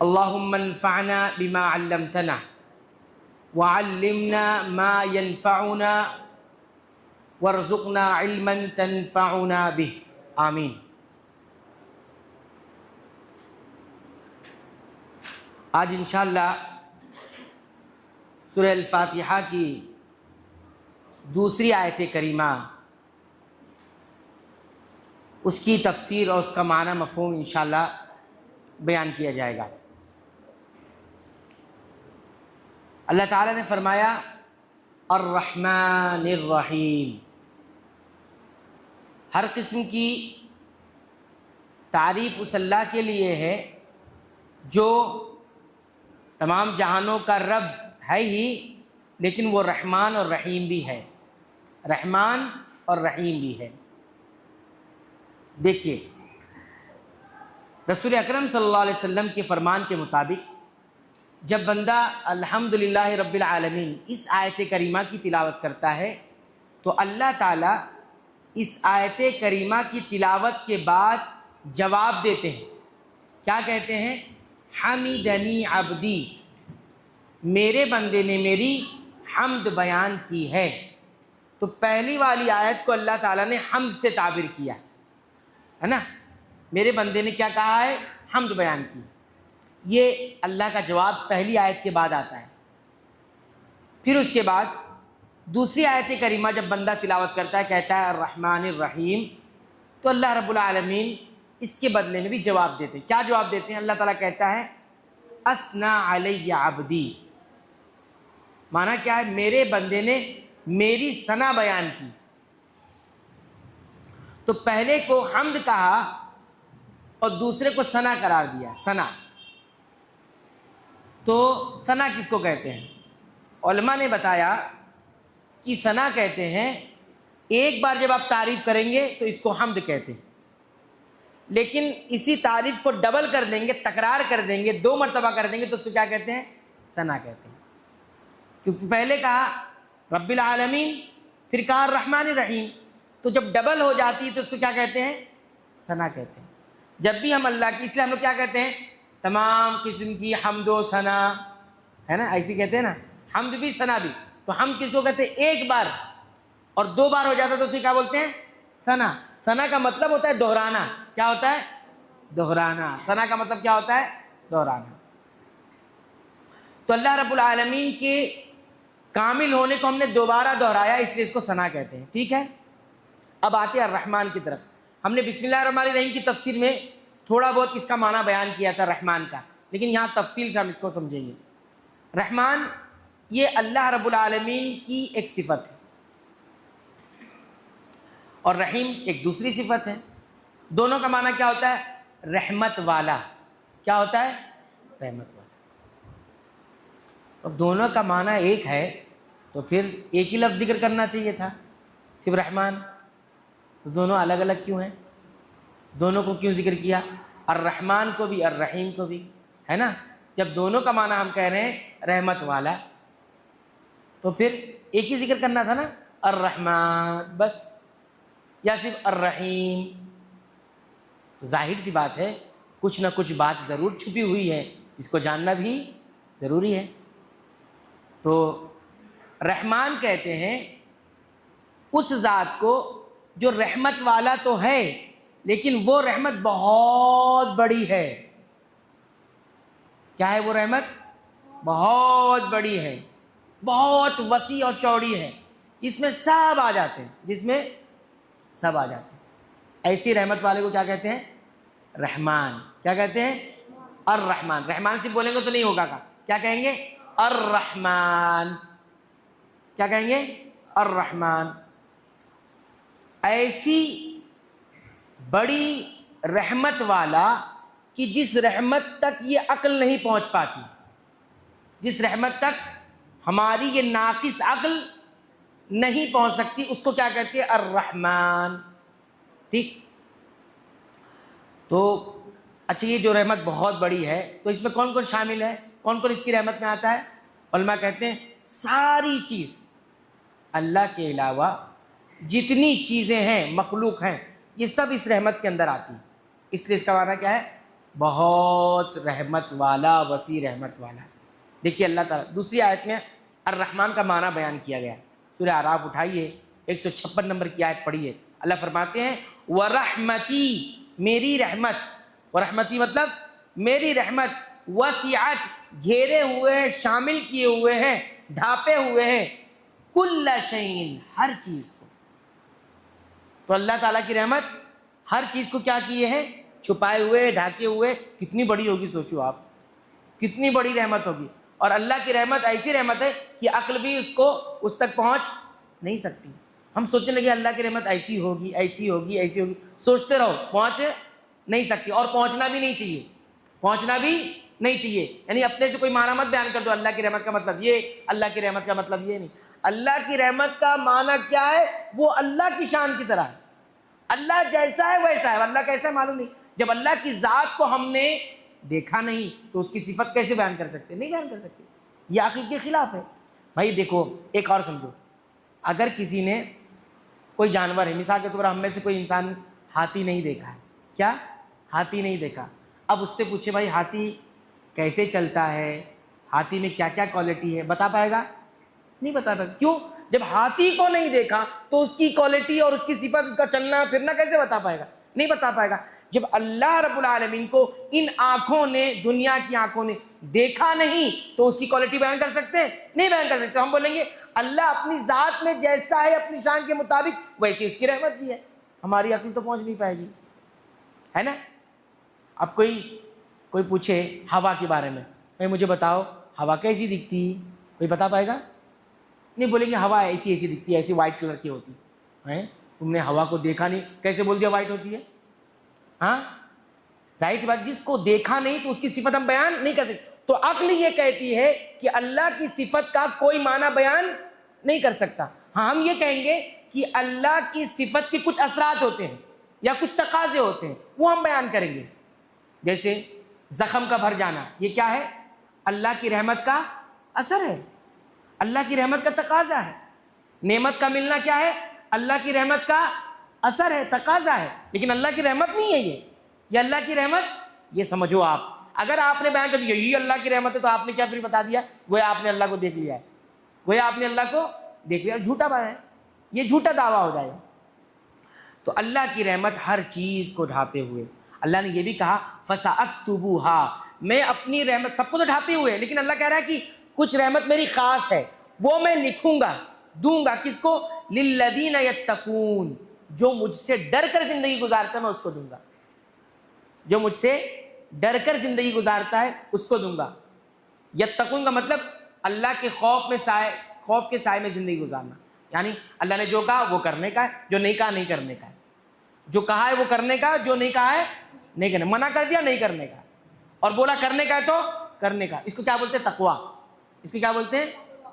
اللہم انفعنا بما علمتنا وعلمنا ما ينفعنا وارزقنا علما تنفعنا به آمین۔ آج انشاءاللہ سورہ الفاتحہ کی دوسری آیت کریمہ، اس کی تفسیر اور اس کا معنی مفہوم انشاءاللہ بیان کیا جائے گا۔ اللہ تعالیٰ نے فرمایا الرحمن الرحیم۔ ہر قسم کی تعریف اس اللہ کے لیے ہے جو تمام جہانوں کا رب ہے ہی، لیکن وہ رحمان اور رحیم بھی ہے، رحمان اور رحیم بھی ہے۔ دیکھیے، رسول اکرم صلی اللہ علیہ وسلم کے فرمان کے مطابق جب بندہ الحمدللہ رب العالمین اس آیت کریمہ کی تلاوت کرتا ہے تو اللہ تعالیٰ اس آیت کریمہ کی تلاوت کے بعد جواب دیتے ہیں۔ کیا کہتے ہیں؟ حمدنی عبدی، میرے بندے نے میری حمد بیان کی ہے۔ تو پہلی والی آیت کو اللہ تعالیٰ نے حمد سے تعبیر کیا ہے نا، میرے بندے نے کیا کہا ہے؟ حمد بیان کی۔ یہ اللہ کا جواب پہلی آیت کے بعد آتا ہے۔ پھر اس کے بعد دوسری آیت کریمہ جب بندہ تلاوت کرتا ہے، کہتا ہے الرحمن الرحیم، تو اللہ رب العالمین اس کے بدلے میں بھی جواب دیتے ہیں۔ کیا جواب دیتے ہیں؟ اللہ تعالیٰ کہتا ہے اثنا علی عبدی، معنی کیا ہے؟ میرے بندے نے میری ثنا بیان کی۔ تو پہلے کو حمد کہا اور دوسرے کو ثنا قرار دیا، ثنا۔ تو ثنا کس کو کہتے ہیں؟ علماء نے بتایا کہ ثنا کہتے ہیں ایک بار جب آپ تعریف کریں گے تو اس کو حمد کہتے ہیں، لیکن اسی تعریف کو ڈبل کر دیں گے، تکرار کر دیں گے، 2 مرتبہ کر دیں گے تو اس کو کیا کہتے ہیں؟ ثنا کہتے ہیں۔ کیونکہ پہلے کہا رب العالمین، پھر کہا الرحمن الرحیم، تو جب ڈبل ہو جاتی ہے تو اس کو کیا کہتے ہیں؟ ثنا کہتے ہیں۔ جب بھی ہم اللہ کی، اس لیے ہم لوگ کیا کہتے ہیں؟ تمام قسم کی حمد و ثنا، ہے نا، ایسی کہتے ہیں نا، حمد بھی ثنا بھی۔ تو حمد کس کو کہتے ہیں؟ ایک بار اور 2 بار ہو جاتا تو اسے کیا بولتے ہیں؟ ثنا۔ ثنا کا مطلب ہوتا ہے دہرانا۔ کیا ہوتا ہے؟ دہرانا۔ ثنا کا مطلب کیا ہوتا ہے؟ دہرانا۔ تو اللہ رب العالمین کے کامل ہونے کو ہم نے دوبارہ دہرایا، اس لیے اس کو ثنا کہتے ہیں۔ ٹھیک ہے، اب آتے ہیں الرحمن کی طرف۔ ہم نے بسم اللہ الرحمن الرحیم کی تفسیر میں تھوڑا بہت اس کا معنی بیان کیا تھا رحمان کا، لیکن یہاں تفصیل سے ہم اس کو سمجھیں گے۔ رحمان یہ اللہ رب العالمین کی ایک صفت ہے، اور رحیم ایک دوسری صفت ہے۔ دونوں کا معنی کیا ہوتا ہے؟ رحمت والا۔ کیا ہوتا ہے؟ رحمت والا۔ اب دونوں کا معنی ایک ہے تو پھر ایک ہی لفظ ذکر کرنا چاہیے تھا، صرف رحمان۔ تو دونوں الگ الگ کیوں ہیں؟ دونوں کو کیوں ذکر کیا؟ الرحمن کو بھی الرحیم کو بھی، ہے نا۔ جب دونوں کا معنی ہم کہہ رہے ہیں رحمت والا، تو پھر ایک ہی ذکر کرنا تھا نا، الرحمن بس، یا صرف الرحیم؟ تو ظاہر سی بات ہے کچھ نہ کچھ بات ضرور چھپی ہوئی ہے، جس کو جاننا بھی ضروری ہے۔ تو رحمان کہتے ہیں اس ذات کو جو رحمت والا تو ہے، لیکن وہ رحمت بہت بڑی ہے۔ کیا ہے وہ رحمت؟ بہت بڑی ہے، بہت وسیع اور چوڑی ہے، جس میں سب آ جاتے ہیں، جس میں سب آ جاتے ہیں۔ ایسی رحمت والے کو کیا کہتے ہیں؟ رحمان۔ کیا کہتے ہیں؟ الرحمن۔ رحمان سے بولیں گے تو نہیں ہوگا، کیا کہیں گے؟ الرحمن۔ کیا کہیں گے؟ الرحمن۔ ایسی بڑی رحمت والا کہ جس رحمت تک یہ عقل نہیں پہنچ پاتی، جس رحمت تک ہماری یہ ناقص عقل نہیں پہنچ سکتی، اس کو کیا کہتے ہیں؟ الرحمن۔ ٹھیک، تو اچھا یہ جو رحمت بہت بڑی ہے تو اس میں کون کون شامل ہے؟ کون کون اس کی رحمت میں آتا ہے؟ علماء کہتے ہیں ساری چیز، اللہ کے علاوہ جتنی چیزیں ہیں، مخلوق ہیں، یہ سب اس رحمت کے اندر آتی ہیں۔ اس لیے اس کا معنی کیا ہے؟ بہت رحمت والا، وسیع رحمت والا۔ دیکھیے اللہ تعالیٰ دوسری آیت میں الرحمن کا معنی بیان کیا گیا۔ سورہ اعراف اٹھائیے، 156 نمبر کی آیت پڑھیے۔ اللہ فرماتے ہیں وَرَحْمَتِي، میری رحمت، ورحمتی مطلب میری رحمت، وسعت گھیرے ہوئے ہیں، شامل کیے ہوئے ہیں، ڈھانپے ہوئے ہیں، کل شیء ہر چیز کو۔ تو اللہ تعالیٰ کی رحمت ہر چیز کو کیا کیے ہیں؟ چھپائے ہوئے، ڈھانکے ہوئے۔ کتنی بڑی ہوگی سوچو آپ، کتنی بڑی رحمت ہوگی۔ اور اللہ کی رحمت ایسی رحمت ہے کہ عقل بھی اس تک پہنچ نہیں سکتی۔ ہم سوچنے لگے اللہ کی رحمت ایسی ہوگی، ایسی ہوگی، ایسی ہوگی، سوچتے رہو، پہنچ نہیں سکتی، اور پہنچنا بھی نہیں چاہیے، پہنچنا بھی نہیں چاہیے۔ یعنی اپنے سے کوئی معنی مت بیان کر دو اللہ کی رحمت کا مطلب یہ، اللہ کی رحمت کا مطلب یہ نہیں۔ اللہ کی رحمت کا معنی کیا ہے؟ وہ اللہ کی شان کی طرح ہے۔ اللہ جیسا ہے ویسا ہے، اللہ کیسا ہے معلوم نہیں۔ جب اللہ کی ذات کو ہم نے دیکھا نہیں تو اس کی صفت کیسے بیان کر سکتے؟ نہیں بیان کر سکتے، یہ عقل کے خلاف ہے۔ بھائی دیکھو ایک اور سمجھو، اگر کسی نے کوئی جانور ہے، مثال کے طور پر ہم میں سے کوئی انسان ہاتھی نہیں دیکھا ہے، کیا ہاتھی نہیں دیکھا، اب اس سے پوچھے بھائی ہاتھی کیسے چلتا ہے، ہاتھی میں کیا کیا کوالٹی ہے، بتا پائے گا؟ نہیں بتا پائے گا۔ کیوں؟ جب ہاتھی کو نہیں دیکھا تو اس کی کوالٹی اور اس کی صفت، اس کا چلنا پھرنا کیسے بتا پائے گا؟ نہیں بتا پائے گا۔ جب اللہ رب العالمین کو ان آنکھوں نے، دنیا کی آنکھوں نے دیکھا نہیں تو اس کی کوالٹی بیان کر سکتے ہیں؟ نہیں بیان کر سکتے۔ ہم بولیں گے اللہ اپنی ذات میں جیسا ہے، اپنی شان کے مطابق ویسی اس کی رحمت بھی ہے۔ ہماری عقل تو پہنچ نہیں پائے گی، ہے نا؟ اب کوئی پوچھے ہوا کے بارے میں، بھائی مجھے بتاؤ ہوا کیسی دکھتی، کوئی بتا پائے گا؟ نہیں بولیں گے ہوا ایسی ایسی دکھتی ہے، ایسی وائٹ کلر کی ہوتی ہے۔ تم نے ہوا کو دیکھا نہیں، کیسے بول دیا وائٹ ہوتی ہے؟ ہاں ظاہر سی بات، جس کو دیکھا نہیں تو اس کی صفت ہم بیان نہیں کر سکتے۔ تو عقل یہ کہتی ہے کہ اللہ کی صفت کا کوئی معنی بیان نہیں کر سکتا۔ ہاں ہم یہ کہیں گے کہ اللہ کی صفت کے کچھ اثرات ہوتے ہیں یا کچھ تقاضے ہوتے ہیں، وہ ہم بیان کریں گے۔ جیسے زخم کا بھر جانا، یہ کیا ہے؟ اللہ کی رحمت کا اثر ہے، اللہ کی رحمت کا تقاضا ہے۔ نعمت کا ملنا کیا ہے؟ اللہ کی رحمت کا اثر ہے، تقاضا ہے، لیکن اللہ کی رحمت نہیں ہے یہ اللہ کی رحمت، یہ سمجھو آپ۔ اگر آپ نے بیان کر دیا یہی اللہ کی رحمت ہے تو آپ نے کیا پھر بتا دیا؟ گویا آپ نے اللہ کو دیکھ لیا ہے، گویا آپ نے اللہ کو دیکھ لیا، جھوٹا بات ہے، یہ جھوٹا دعویٰ ہو جائے گا۔ تو اللہ کی رحمت ہر چیز کو ڈھانپے ہوئے۔ اللہ نے یہ بھی کہا فَسَأَكْتُبُهَا، میں اپنی رحمت، سب کو تو ڈھانپے ہوئے، لیکن اللہ کہہ رہا ہے کہ کچھ رحمت میری خاص ہے، وہ میں لکھوں گا، دوں گا۔ کس کو؟ لِلَّذِينَ يَتَّقُونَ، جو مجھ سے ڈر کر زندگی گزارتا ہے میں اس کو دوں گا، جو مجھ سے ڈر کر زندگی گزارتا ہے اس کو دوں گا۔ یتقون کا مطلب اللہ کے خوف کے سائے میں زندگی گزارنا، یعنی اللہ نے جو کہا وہ کرنے کا ہے، جو نہیں کہا نہیں کرنے کا ہے، جو کہا ہے وہ کرنے کا، جو نہیں کہا ہے نہیں کرنے، منع کر دیا نہیں کرنے کا، اور بولا کرنے کا ہے تو کرنے کا۔ اس کو کیا بولتے ہیں؟ تقویٰ۔ اس کو کیا بولتے ہیں؟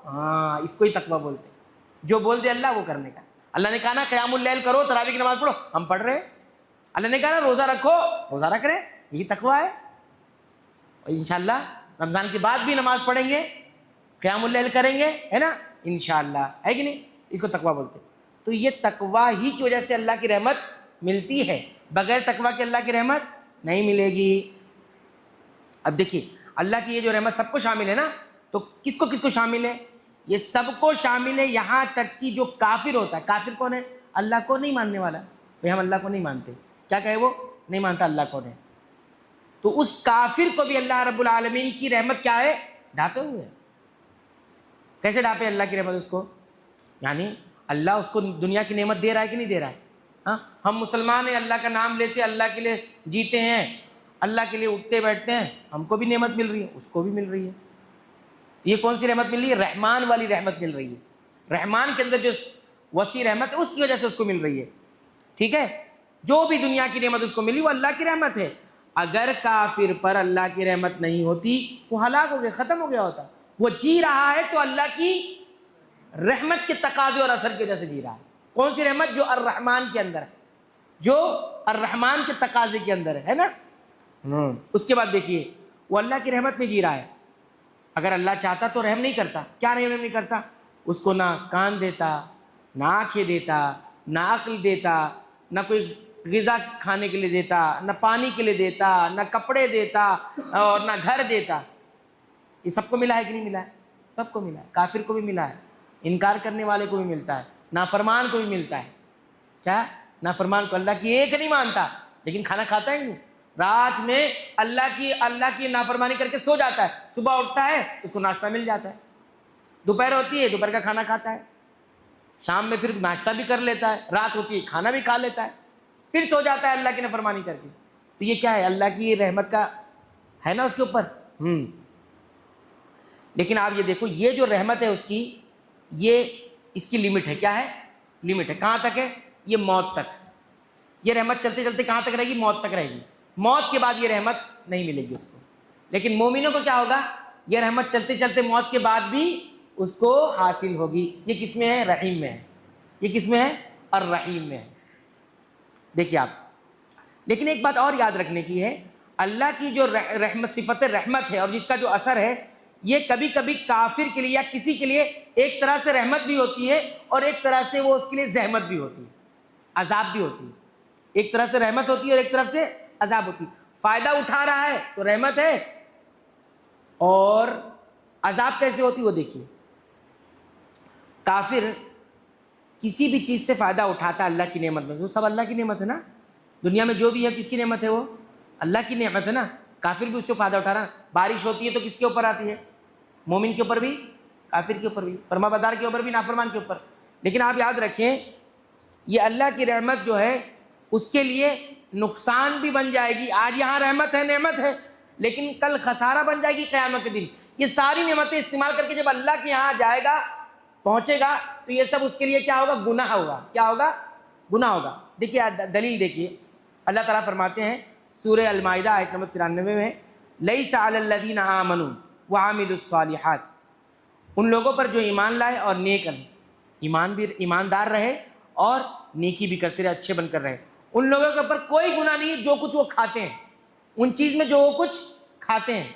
ہاں اس کو ہی تقویٰ بولتے ہیں، جو بول دے اللہ وہ کرنے کا۔ اللہ نے کہا نا قیام اللیل کرو، تراویح کی نماز پڑھو، ہم پڑھ رہے ہیں۔ اللہ نے کہا نا روزہ رکھو، روزہ رکھ رہے ہیں، یہی تقویٰ ہے۔ اور انشاءاللہ رمضان کے بعد بھی نماز پڑھیں گے، قیام اللیل کریں گے، ہے نا انشاءاللہ، ہے کہ نہیں؟ اس کو تقویٰ بولتے ہیں۔ تو یہ تقویٰ ہی کی وجہ سے اللہ کی رحمت ملتی ہے، بغیر تقویٰ کے اللہ کی رحمت نہیں ملے گی۔ اب دیکھیے اللہ کی یہ جو رحمت سب کو شامل ہے نا، تو کس کو شامل ہے؟ یہ سب کو شامل ہے، یہاں تک کہ جو کافر ہوتا ہے۔ کافر کون ہے؟ اللہ کو نہیں ماننے والا۔ ہم اللہ کو نہیں مانتے، کیا کہے وہ؟ نہیں مانتا اللہ کون ہے۔ تو اس کافر کو بھی اللہ رب العالمین کی رحمت کیا ہے؟ ڈھانپے ہوئے ہے۔ کیسے ڈھانپے اللہ کی رحمت اس کو؟ یعنی اللہ اس کو دنیا کی نعمت دے رہا ہے کہ نہیں دے رہا ہے؟ ہاں ہم مسلمان ہیں، اللہ کا نام لیتے ہیں، اللہ کے لیے جیتے ہیں، اللہ کے لیے اٹھتے بیٹھتے ہیں، ہم کو بھی نعمت مل رہی ہے، اس کو بھی مل رہی ہے۔ یہ کون سی رحمت مل رہی ہے؟ رحمان والی رحمت مل رہی ہے۔ رحمان کے اندر جو وسیع رحمت ہے اس کی وجہ سے اس کو مل رہی ہے، ٹھیک ہے؟ جو بھی دنیا کی نعمت اس کو ملی وہ اللہ کی رحمت ہے۔ اگر کافر پر اللہ کی رحمت نہیں ہوتی وہ ہلاک ہو گیا، ختم ہو گیا ہوتا۔ وہ جی رہا ہے تو اللہ کی رحمت کے تقاضے اور اثر کی وجہ سے جی رہا ہے۔ کون سی رحمت؟ جو الرحمن کے اندر ہے، جو الرحمن کے تقاضے کے اندر ہے نا۔ اس کے بعد دیکھیے وہ اللہ کی رحمت میں جی رہا ہے۔ اگر اللہ چاہتا تو رحم نہیں کرتا۔ کیا رحم نہیں کرتا؟ اس کو نہ کان دیتا، نہ آنکھیں دیتا، نہ عقل دیتا، نہ کوئی غذا کھانے کے لیے دیتا، نہ پانی کے لیے دیتا، نہ کپڑے دیتا اور نہ گھر دیتا. یہ سب کو ملا ہے کہ نہیں ملا ہے؟ سب کو ملا ہے. کافر کو بھی ملا ہے، انکار کرنے والے کو بھی ملتا ہے، نافرمان کو بھی ملتا ہے. کیا؟ نافرمان کو، اللہ کی ایک نہیں مانتا لیکن کھانا کھاتا ہی نہیں. رات میں اللہ کی نافرمانی کر کے سو جاتا ہے، صبح اٹھتا ہے اس کو ناشتہ مل جاتا ہے. دوپہر ہوتی ہے دوپہر کا کھانا کھاتا ہے، شام میں پھر ناشتہ بھی کر لیتا ہے، رات ہوتی ہے کھانا بھی کھا لیتا ہے، پھر سو جاتا ہے اللہ کی نافرمانی کر کے. تو یہ کیا ہے؟ اللہ کی رحمت کا ہے نا اس کے اوپر. لیکن آپ یہ دیکھو، یہ جو رحمت ہے اس کی، یہ اس کی لمٹ ہے. کیا ہے؟ لمٹ ہے. کہاں تک ہے؟ یہ موت تک. یہ رحمت چلتے چلتے کہاں تک رہے گی؟ موت تک رہے گی. موت کے بعد یہ رحمت نہیں ملے گی اس کو. لیکن مومنوں کو کیا ہوگا؟ یہ رحمت چلتے چلتے موت کے بعد بھی اس کو حاصل ہوگی. یہ کس میں ہے؟ رحیم میں ہے. یہ کس میں ہے؟ الرحیم میں ہے. دیکھیے آپ، لیکن ایک بات اور یاد رکھنے کی ہے، اللہ کی جو رحمت، صفت رحمت ہے اور جس کا جو اثر ہے، یہ کبھی کبھی کافر کے لیے یا کسی کے لیے ایک طرح سے رحمت بھی ہوتی ہے اور ایک طرح سے وہ اس کے لیے زحمت بھی ہوتی ہے، عذاب بھی ہوتی ہے. ایک طرف سے رحمت ہوتی ہے اور ایک طرف سے عذاب ہوتی ہے. فائدہ اٹھا رہا ہے تو رحمت ہے، اور عذاب کیسے ہوتی ہے وہ دیکھیے. کافر کسی بھی چیز سے فائدہ اٹھاتا ہے اللہ کی نعمت میں، وہ سب اللہ کی نعمت ہے نا. دنیا میں جو بھی ہے کس کی نعمت ہے؟ وہ اللہ کی نعمت ہے نا. کافر بھی اس سے فائدہ اٹھا رہا ہے. بارش ہوتی ہے تو کس کے اوپر آتی ہے؟ مومن کے اوپر بھی، کافر کے اوپر بھی، فرما بردار کے اوپر بھی، نافرمان کے اوپر. لیکن آپ یاد رکھیں، یہ اللہ کی رحمت جو ہے اس کے لیے نقصان بھی بن جائے گی. آج یہاں رحمت ہے، نعمت ہے، لیکن کل خسارہ بن جائے گی قیامت کے دن. یہ ساری نعمتیں استعمال کر کے جب اللہ کے یہاں جائے گا، پہنچے گا، تو یہ سب اس کے لیے کیا ہوگا؟ گناہ ہوگا. کیا ہوگا؟ گناہ ہوگا. دیکھیے دلیل دیکھیے، اللہ تعالیٰ فرماتے ہیں سورہ المائدہ آیت نمبر 93 میں، لیس علی الذین آمنوا وعملوا الصالحات، ان لوگوں پر جو ایمان لائے اور نیک ایماندار رہے اور نیکی بھی کرتے رہے، اچھے بن کر رہے، ان لوگوں کے اوپر کوئی گناہ نہیں جو کچھ وہ کھاتے ہیں، ان چیز میں جو وہ کچھ کھاتے ہیں.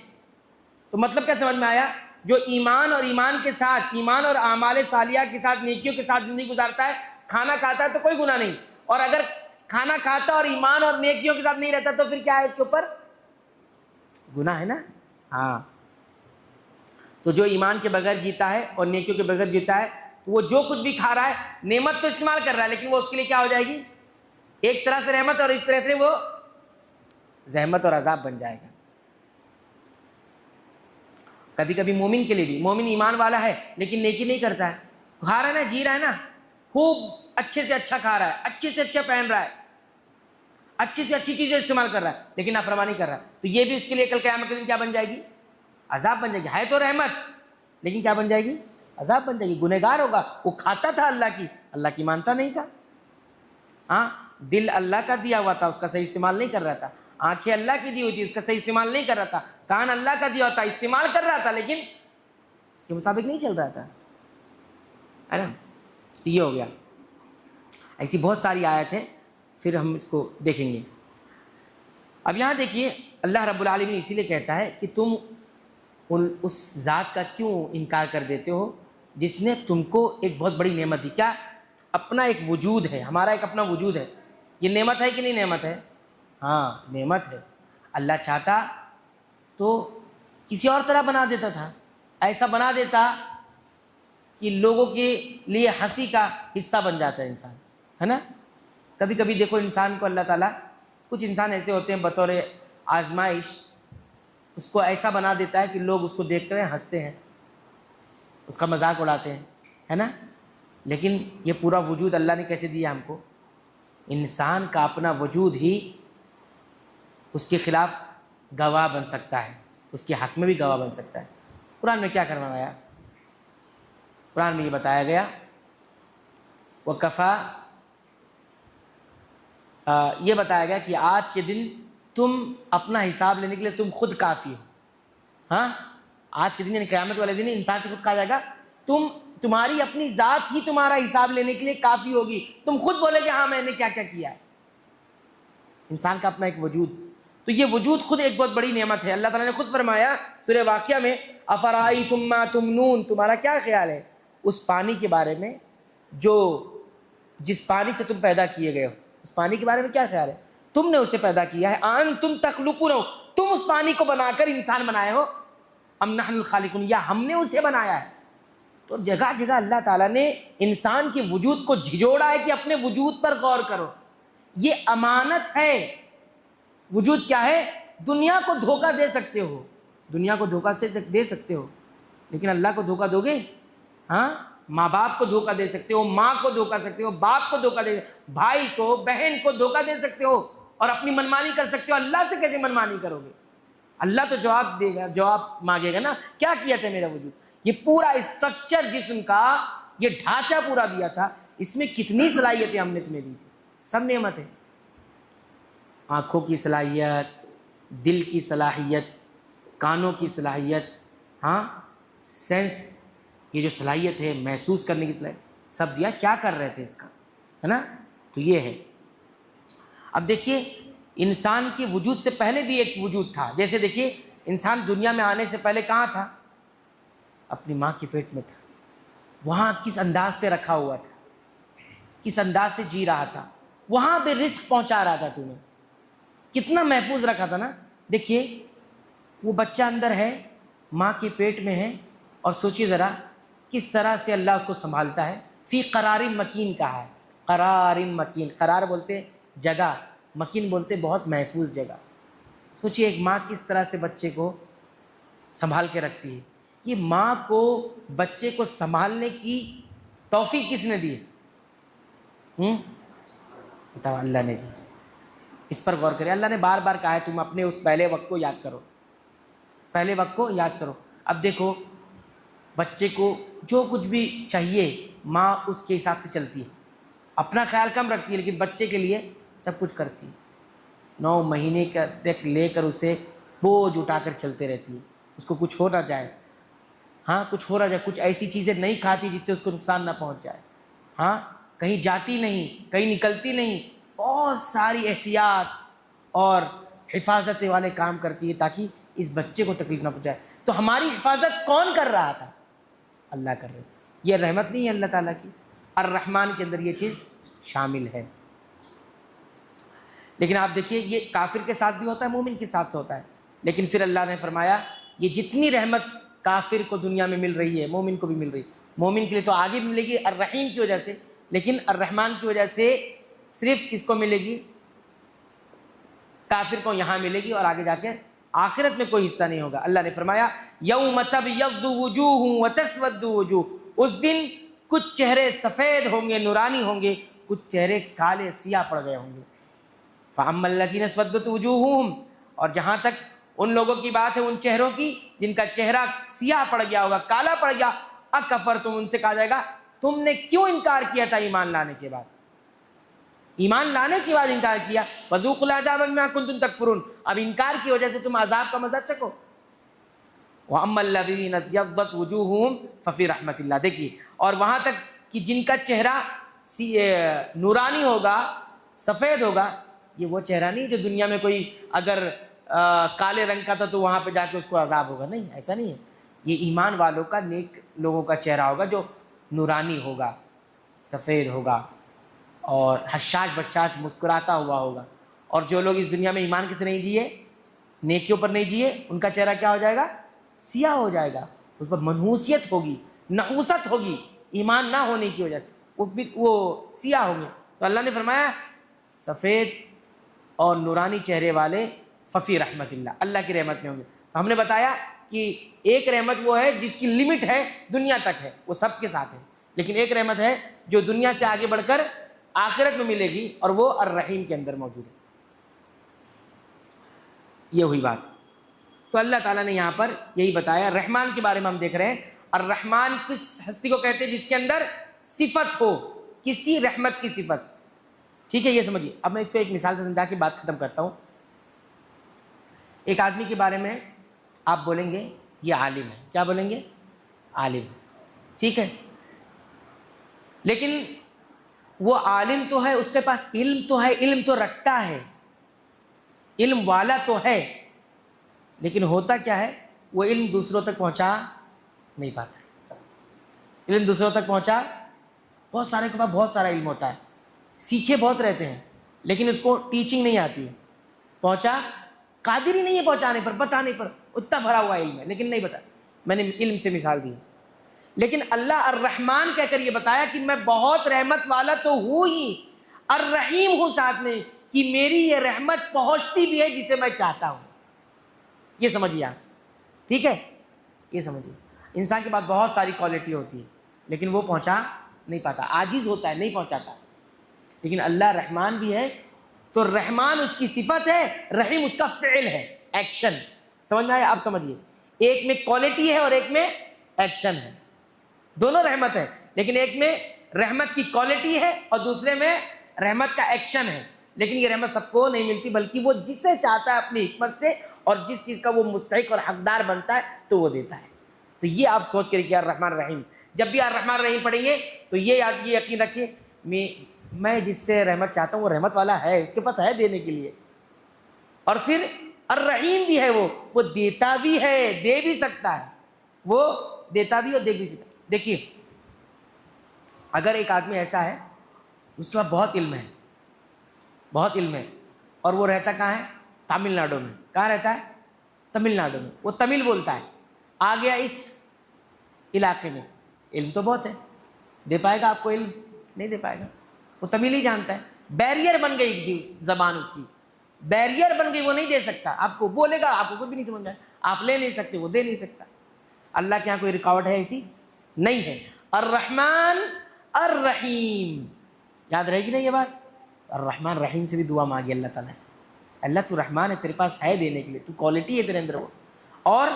تو مطلب کیا سمجھ میں آیا؟ جو ایمان اور ایمان کے ساتھ، ایمان اور اعمال صالحہ کے ساتھ، نیکیوں کے ساتھ زندگی گزارتا ہے، کھانا کھاتا ہے تو کوئی گناہ نہیں. اور اگر کھانا کھاتا اور ایمان اور نیکیوں کے ساتھ نہیں رہتا تو پھر کیا ہے؟ اس کے اوپر گناہ ہے نا. ہاں، تو جو ایمان کے بغیر جیتا ہے اور نیکیوں کے بغیر جیتا ہے، وہ جو کچھ بھی کھا رہا ہے، نعمت تو استعمال کر رہا ہے، لیکن وہ اس کے لیے کیا ہو جائے گی؟ ایک طرح سے رحمت اور اس طرح سے وہ زحمت اور عذاب بن جائے گا. کبھی کبھی مومن کے لیے بھی، مومن ایمان والا ہے لیکن نیکی نہیں کرتا ہے، کھا رہا ہے نا، جی رہا ہے نا، خوب اچھے سے اچھا کھا رہا ہے، اچھے سے اچھا پہن رہا ہے، اچھی سے اچھی چیزیں استعمال کر رہا ہے، لیکن نافرمانی کر رہا ہے، تو یہ بھی اس کے لیے کل قیامت کے دن کیا بن جائے گی؟ عذاب بن جائے گی. ہے تو رحمت لیکن کیا بن جائے گی؟ عذاب بن جائے گی. گنہگار ہوگا. وہ کھاتا تھا اللہ کی مانتا نہیں تھا. ہاں، دل اللہ کا دیا ہوا تھا، اس کا صحیح استعمال نہیں کر رہا تھا. آنکھیں اللہ کی دی ہوئی تھی، اس کا صحیح استعمال نہیں کر رہا تھا. کان اللہ کا دیا ہوتا، استعمال کر رہا تھا لیکن اس کے مطابق نہیں چل رہا تھا، ہے نا. یہ ہو گیا. ایسی بہت ساری آیت ہیں، پھر ہم اس کو دیکھیں گے. اب یہاں دیکھیے، اللہ رب العالمین اسی لیے کہتا ہے کہ تم اس ذات کا کیوں انکار کر دیتے ہو جس نے تم کو ایک بہت بڑی نعمت دی. کیا؟ اپنا ایک وجود ہے، ہمارا ایک اپنا وجود ہے. یہ نعمت ہے کہ نہیں نعمت ہے؟ ہاں نعمت ہے. اللہ چاہتا تو کسی اور طرح بنا دیتا تھا، ایسا بنا دیتا کہ لوگوں کے لیے ہنسی کا حصہ بن جاتا ہے انسان، ہے نا. کبھی کبھی دیکھو انسان کو اللہ تعالیٰ، کچھ انسان ایسے ہوتے ہیں بطور آزمائش اس کو ایسا بنا دیتا ہے کہ لوگ اس کو دیکھ کر ہنستے ہیں، اس کا مذاق اڑاتے ہیں، ہے نا. لیکن یہ پورا وجود اللہ نے کیسے دیا ہم کو؟ انسان کا اپنا وجود ہی اس کے خلاف گواہ بن سکتا ہے، اس کے حق میں بھی گواہ بن سکتا ہے. قرآن میں کیا کروایا گیا؟ قرآن میں یہ بتایا گیا، وَكَفَى، یہ بتایا گیا کہ آج کے دن تم اپنا حساب لینے کے لیے تم خود کافی ہو. ہاں، آج کے دن یعنی قیامت والے دن انسان سے خود کہا جائے گا تمہاری اپنی ذات ہی تمہارا حساب لینے کے لیے کافی ہوگی. تم خود بولے کہ ہاں میں نے کیا کیا کیا ہے. انسان کا اپنا ایک وجود، تو یہ وجود خود ایک بہت بڑی نعمت ہے. اللہ تعالیٰ نے خود فرمایا سورہ واقعہ میں، افرأیتم ما تمنون، تمہارا کیا خیال ہے اس پانی کے بارے میں جس پانی سے تم پیدا کیے گئے ہو، اس پانی کے بارے میں کیا خیال ہے؟ تم نے اسے پیدا کیا ہے، انتم تخلقون، تم اس پانی کو بنا کر انسان بنائے ہو، ام نحن الخالقون، یا ہم نے اسے بنایا ہے؟ تو جگہ جگہ اللہ تعالیٰ نے انسان کے وجود کو جھجوڑا ہے کہ اپنے وجود پر غور کرو، یہ امانت ہے۔ وجود کیا ہے؟ دنیا کو دھوکہ دے سکتے ہو، دنیا کو دھوکہ سے دے سکتے ہو، لیکن اللہ کو دھوکہ دو گے؟ ہاں، ماں باپ کو دھوکہ دے سکتے ہو، ماں کو دھوکہ سکتے ہو، باپ کو دھوکہ دے، بھائی کو، بہن کو دھوکہ دے سکتے ہو اور اپنی منمانی کر سکتے ہو۔ اللہ سے کیسے منمانی کرو گے؟ اللہ تو جواب دے گا، جواب مانگے گا نا، کیا کیا تھا میرا وجود؟ یہ پورا اسٹرکچر جسم کا، یہ ڈھانچہ پورا دیا تھا، اس میں کتنی صلاحیتیں ہم نے تمہیں دی تھی، سب نعمتیں، آنکھوں کی صلاحیت، دل کی صلاحیت، کانوں کی صلاحیت، ہاں، سینس، یہ جو صلاحیت ہے محسوس کرنے کی صلاحیت، سب دیا۔ کیا کر رہے تھے اس کا، ہے نا؟ تو یہ ہے۔ اب دیکھیے انسان کے وجود سے پہلے بھی ایک وجود تھا، جیسے دیکھیے انسان دنیا میں آنے سے پہلے کہاں تھا؟ اپنی ماں کے پیٹ میں تھا، وہاں کس انداز سے رکھا ہوا تھا، کس انداز سے جی رہا تھا، وہاں پہ رزق پہنچا رہا تھا تمہیں، کتنا محفوظ رکھا تھا نا۔ دیکھیے وہ بچہ اندر ہے، ماں کے پیٹ میں ہے، اور سوچیے ذرا کس طرح سے اللہ اس کو سنبھالتا ہے۔ فی قرار مکین کہا ہے، قرار مکین، قرار بولتے جگہ، مکین بولتے بہت محفوظ جگہ۔ سوچیے ایک ماں کس طرح سے بچے کو سنبھال کے رکھتی ہے۔ یہ ماں کو بچے کو سنبھالنے کی توفیق کس نے دی؟ بتاؤ، اللہ نے دی۔ اس پر غور کریں، اللہ نے بار بار کہا ہے تم اپنے اس پہلے وقت کو یاد کرو، پہلے وقت کو یاد کرو۔ اب دیکھو بچے کو جو کچھ بھی چاہیے ماں اس کے حساب سے چلتی ہے، اپنا خیال کم رکھتی ہے لیکن بچے کے لیے سب کچھ کرتی ہے، 9 مہینے تک لے کر اسے بوجھ اٹھا کر چلتے رہتی ہے، اس کو کچھ ہو نہ جائے، ہاں کچھ ہو نہ جائے، کچھ ایسی چیزیں نہیں کھاتی جس سے اس کو نقصان نہ پہنچ جائے، ہاں کہیں جاتی نہیں، کہیں نکلتی نہیں، بہت ساری احتیاط اور حفاظت والے کام کرتی ہے تاکہ اس بچے کو تکلیف نہ پہنچائے۔ تو ہماری حفاظت کون کر رہا تھا؟ اللہ کر رہے۔ یہ رحمت نہیں ہے اللہ تعالیٰ کی؟ الرحمن کے اندر یہ چیز شامل ہے۔ لیکن آپ دیکھیے یہ کافر کے ساتھ بھی ہوتا ہے، مومن کے ساتھ ہوتا ہے، لیکن پھر اللہ نے فرمایا یہ جتنی رحمت کافر کو دنیا میں مل رہی ہے مومن کو بھی مل رہی ہے۔ مومن کے لیے تو آگے بھی ملے گی الرحیم کی وجہ سے، لیکن الرحمن کی وجہ سے صرف کس کو ملے گی؟ کافر کو یہاں ملے گی، اور آگے جا کے آخرت میں کوئی حصہ نہیں ہوگا۔ اللہ نے فرمایا یوم تبیض وجوہ وتسود وجوہ، اس دن کچھ چہرے سفید ہوں گے، نورانی ہوں گے، کچھ چہرے کالے سیاہ پڑ گئے ہوں گے۔ فَأَمَّا الَّذِينَ اسْوَدَّتْ وُجُوهُهُمْ، اور جہاں تک ان لوگوں کی بات ہے ان چہروں کی جن کا چہرہ سیاہ پڑ گیا ہوگا، کالا پڑ گیا، اکفرتم، ان سے کہا جائے گا تم نے کیوں انکار کیا تھا ایمان لانے کے بعد؟ ایمان لانے کے بعد انکار کیا، فَذُوقُوا الْعَذَابَ بِمَا كُنتُمْ تَكْفُرُونَ، اب انکار کی وجہ سے تم عذاب کا مزہ چکھو۔ وَأَمَّا الَّذِينَ ابْيَضَّتْ وُجُوهُهُمْ فَفِي رَحْمَةِ اللَّهِ، دیکھیے، اور وہاں تک کہ جن کا چہرہ نورانی ہوگا، سفید ہوگا، یہ وہ چہرہ نہیں جو دنیا میں کوئی اگر کالے رنگ کا تھا تو وہاں پہ جا کے اس کو عذاب ہوگا، نہیں، ایسا نہیں ہے۔ یہ ایمان والوں کا، نیک لوگوں کا چہرہ ہوگا جو نورانی ہوگا، سفید ہوگا، اور حشاش بشاش مسکراتا ہوا ہوگا۔ اور جو لوگ اس دنیا میں ایمان کس نہیں جیے، نیکیوں پر نہیں جیے، ان کا چہرہ کیا ہو جائے گا؟ سیاہ ہو جائے گا، اس پر منحوسیت ہوگی، نحوست ہوگی، ایمان نہ ہونے کی وجہ سے وہ سیاہ ہوں گے۔ تو اللہ نے فرمایا سفید اور نورانی چہرے والے ففی رحمت اللہ، اللہ کی رحمت میں ہوں گے۔ تو ہم نے بتایا کہ ایک رحمت وہ ہے جس کی لمٹ ہے، دنیا تک ہے، وہ سب کے ساتھ ہے، لیکن ایک رحمت ہے جو دنیا سے آگے بڑھ کر آخرت میں ملے گی، اور وہ الرحیم کے اندر موجود ہے۔ یہ ہوئی بات۔ تو اللہ تعالیٰ نے یہاں پر یہی بتایا۔ رحمان کے بارے میں ہم دیکھ رہے ہیں، الرحمن کس ہستی کو کہتے ہیں جس کے اندر صفت ہو، کس کی؟ رحمت کی صفت، ٹھیک ہے، یہ سمجھیے۔ اب میں اس کو ایک مثال سے سمجھا کے بات ختم کرتا ہوں۔ ایک آدمی کے بارے میں آپ بولیں گے یہ عالم ہے، کیا بولیں گے؟ عالم، ٹھیک ہے، لیکن وہ عالم تو ہے، اس کے پاس علم تو ہے، علم تو رکھتا ہے، علم والا تو ہے، لیکن ہوتا کیا ہے؟ وہ علم دوسروں تک پہنچا نہیں پاتا۔ علم دوسروں تک پہنچا، بہت سارے کے پاس بہت سارا علم ہوتا ہے، سیکھے بہت رہتے ہیں، لیکن اس کو ٹیچنگ نہیں آتی ہے، پہنچا قادر ہی نہیں ہے پہنچانے پر، بتانے پر، اتنا بھرا ہوا علم ہے لیکن نہیں بتا. میں نے علم سے مثال دی. لیکن اللہ الرحمن کہہ کر یہ بتایا کہ میں بہت رحمت والا تو ہوں ہی، الرحیم ہوں ساتھ میں، کہ میری یہ رحمت پہنچتی بھی ہے جسے میں چاہتا ہوں. یہ سمجھیے آپ، ٹھیک ہے، یہ سمجھیے. انسان کے پاس بہت ساری کوالٹی ہوتی ہے لیکن وہ پہنچا نہیں پاتا، عاجز ہوتا ہے، نہیں پہنچاتا. لیکن اللہ رحمان بھی ہے تو رحمان اس کی صفت ہے، رحیم اس کا فعل ہے، ایکشن. سمجھ میں آیا؟ آپ سمجھیے، ایک میں کوالٹی ہے اور ایک میں ایکشن ہے. دونوں رحمت ہے لیکن ایک میں رحمت کی کوالٹی ہے اور دوسرے میں رحمت کا ایکشن ہے. لیکن یہ رحمت سب کو نہیں ملتی، بلکہ وہ جسے چاہتا ہے اپنی حکمت سے اور جس چیز کا وہ مستحق اور حقدار بنتا ہے تو وہ دیتا ہے. تو یہ آپ سوچ کے رکھیے الرحمن الرحیم. جب بھی الرحمن الرحیم پڑھیں گے تو یہ یقین رکھیے میں جس سے رحمت چاہتا ہوں وہ رحمت والا ہے، اس کے پاس ہے دینے کے لیے. اور پھر الرحیم بھی ہے، وہ دیتا بھی ہے، دے بھی سکتا ہے، وہ دیتا بھی اور دے بھی سکتا ہے. دیکھیے اگر ایک آدمی ایسا ہے اس کا بہت علم ہے، بہت علم ہے، اور وہ رہتا کہاں ہے؟ تمل ناڈو میں. کہاں رہتا ہے؟ تمل ناڈو میں. وہ تمل بولتا ہے، آ گیا اس علاقے میں، علم تو بہت ہے، دے پائے گا آپ کو علم؟ نہیں دے پائے گا. وہ تمل ہی جانتا ہے. بیریئر بن گئی زبان اس کی، بیریئر بن گئی، وہ نہیں دے سکتا آپ کو. بولے گا آپ کو کوئی بھی نہیں سمجھ، آپ لے نہیں سکتے، وہ دے نہیں سکتا. اللہ کے یہاں کوئی رکاوٹ ہے ایسی؟ نہیں ہے. الرحمن الرحیم، یاد رہے گی نا یہ بات؟ الرحمن رحیم سے بھی دعا مانگی اللہ تعالیٰ سے، اللہ تو رحمان ہے، تیرے پاس ہے دینے کے لیے، تو کوالٹی ہے تیرے اندر وہ. اور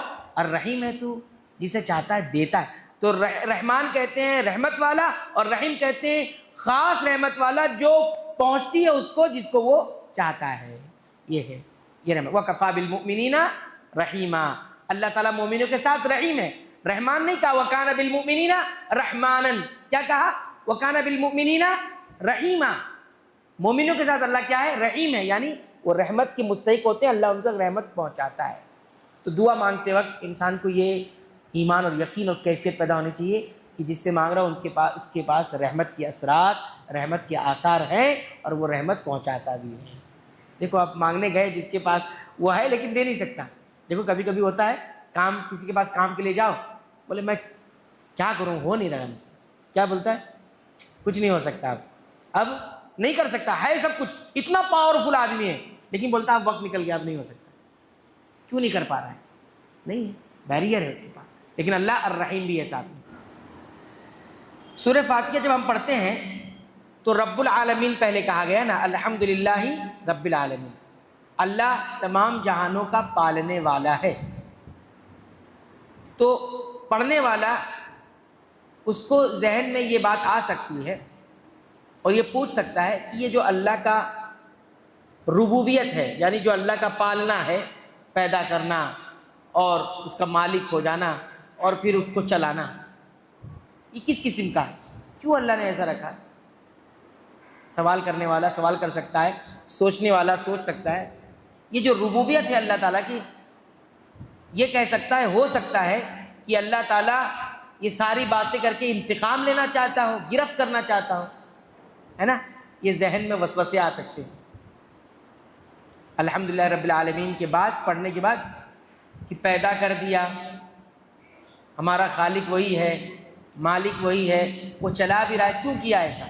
الرحیم ہے، تو جسے چاہتا ہے دیتا ہے. تو رحمان کہتے ہیں رحمت والا، اور رحیم کہتے ہیں خاص رحمت والا جو پہنچتی ہے اس کو جس کو وہ چاہتا ہے. یہ ہے یہ رحمت. وَكَفَى بِالْمُؤْمِنِينَ رَحِيمًا، اللہ تعالیٰ مومنوں کے ساتھ رحیم ہے. رحمان نہیں کہا وَكَانَ بِالْمُؤْمِنِينَ رَحْمَانًا، کیا کہا؟ وَكَانَ بِالْمُؤْمِنِينَ رَحِيمًا. مومنوں کے ساتھ اللہ کیا ہے؟ رحیم ہے، یعنی وہ رحمت کے مستحق ہوتے ہیں، اللہ ان تک رحمت پہنچاتا ہے. تو دعا مانگتے وقت انسان کو یہ ایمان اور یقین اور کیفیت پیدا ہونی چاہیے کہ جس سے مانگ رہا ہوں اس کے پاس رحمت کے اثرات، رحمت کے آثار ہیں اور وہ رحمت پہنچاتا بھی ہے. دیکھو آپ مانگنے گئے، جس کے پاس وہ ہے لیکن دے نہیں سکتا. دیکھو کبھی کبھی ہوتا ہے کام، کسی کے پاس کام کے لیے جاؤ، بولے میں کیا کروں، ہو نہیں رہا مجھ سے. کیا بولتا ہے؟ کچھ نہیں ہو سکتا. اب نہیں کر سکتا، ہے سب کچھ، اتنا پاورفل آدمی ہے لیکن بولتا اب وقت نکل گیا، اب نہیں ہو سکتا. کیوں نہیں کر پا رہا ہے؟ نہیں ہے، بیریئر ہے اس کے پاس. لیکن اللہ الرحیم بھی ہے ساتھ میں. سورہ فاتحہ جب ہم پڑھتے ہیں تو رب العالمین پہلے کہا گیا نا، الحمدللہ رب العالمین، اللہ تمام جہانوں کا پالنے والا ہے. تو پڑھنے والا اس کو ذہن میں یہ بات آ سکتی ہے اور یہ پوچھ سکتا ہے کہ یہ جو اللہ کا ربوبیت ہے، یعنی جو اللہ کا پالنا ہے، پیدا کرنا اور اس کا مالک ہو جانا اور پھر اس کو چلانا، یہ کس قسم کا ہے؟ کیوں اللہ نے ایسا رکھا؟ سوال کرنے والا سوال کر سکتا ہے، سوچنے والا سوچ سکتا ہے. یہ جو ربوبیت ہے اللہ تعالیٰ کی، یہ کہہ سکتا ہے، ہو سکتا ہے کہ اللہ تعالیٰ یہ ساری باتیں کر کے انتقام لینا چاہتا ہو، گرفت کرنا چاہتا ہو، ہے نا؟ یہ ذہن میں وسوسے آ سکتے ہیں. الحمدللہ رب العالمین کے بعد، پڑھنے کے بعد، کہ پیدا کر دیا، ہمارا خالق وہی ہے، مالک وہی ہے، وہ چلا بھی رہا ہے. کیوں کیا ایسا؟